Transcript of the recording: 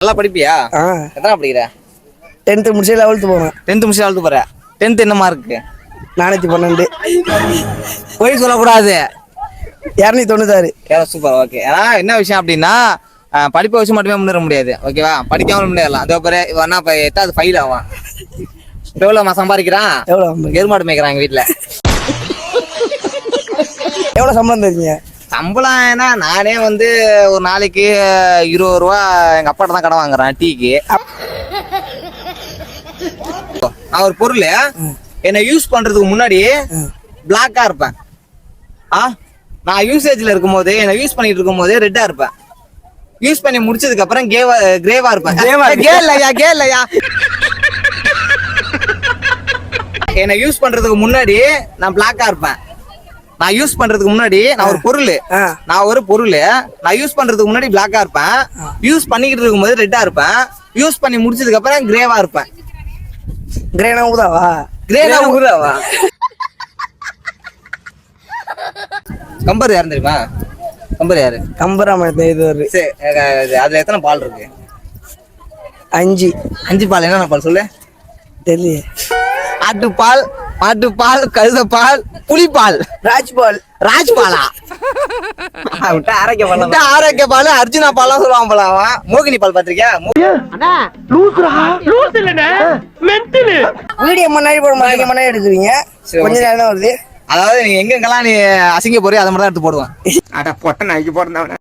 நல்லா படிப்பியா? எத்தனை படிக்கிற? 10th முடிச்சு 11th போறேன். 10th முடிச்சு 11th போற. 10th என்ன மார்க்கு? 412. போய் சொல்லக்கூடாது. 296. Super, okay. ஏன்னா என்ன விஷயம் அப்படின்னா படிப்பை வச்சு மட்டுமே முன்னேற முடியாது, ஓகேவா? படிக்காம முன்னேறலாம். அதே பாரு இவன் இப்போ எத்தாவது ஃபைல் ஆவான். எவ்வளோ சம்பாதிக்கிறான்? எருமாடு மேய்க்கிறான் எங்கள் வீட்டில். எவ்வளோ சம்பளம் தருவீங்க? சம்பளம் ஏன்னா நானே வந்து ஒரு நாளைக்கு 20 ரூபா எங்கள் அப்பாட்ட தான் கடன் வாங்குறேன் டீக்கு. நான் ஒரு பொருள் என்னை யூஸ் பண்றதுக்கு முன்னாடி பிளாக்கா இருப்பேன். நான் யூசேஜ்ல இருக்கும்போது என்ன யூஸ் பண்ணிட்டு இருக்கும் போது ரெட்டா இருப்பேன். யூஸ் பண்ணி முடிச்சதுக்கு அப்புறம் கிரேவா இருப்பேன். என்ன யூஸ் பண்றதுக்கு முன்னாடி நான் பிளாக்கா இருப்பேன். நான் யூஸ் பண்றதுக்கு முன்னாடி நான் ஒரு பொருள் நான் யூஸ் பண்றதுக்கு முன்னாடி பிளாக்கா இருப்பேன். யூஸ் பண்ணிக்கிட்டு இருக்கும்போது ரெட்டா இருப்பேன். யூஸ் பண்ணி முடிச்சதுக்கு அப்புறம் கிரேவா இருப்பேன். கிரேனா ஊதாவா? கம்பர் யாரு தெரியுமா? கம்பர் யாரு? கம்பராமாயணத்தை இது ஒரு அதுல எத்தனை பால் இருக்கு? 5 பால். என்னென்ன பால் சொல்லு? தெரியல. ஆட்டுப்பால், மாட்டுப்பால், கழுதப்பால், புலிப்பால், ராஜ்பாலா ஆரோக்கிய பால், அர்ஜுனா பால் சொல்லுவான் போல. அவன் மோகினி பால் பாத்திருக்கியா? வீடியோ முன்னாடி போட மாட்டீங்க, முன்னாடி எடுத்துவீங்க. கொஞ்ச நேரம் தான் வருது. அதாவது நீ எங்கெங்கெல்லாம் நீ அசிங்க போறியோ அதை மட்டும் தான் எடுத்து போடுவேன். அட பொட்ட நாய்க்கு போடுறேன்.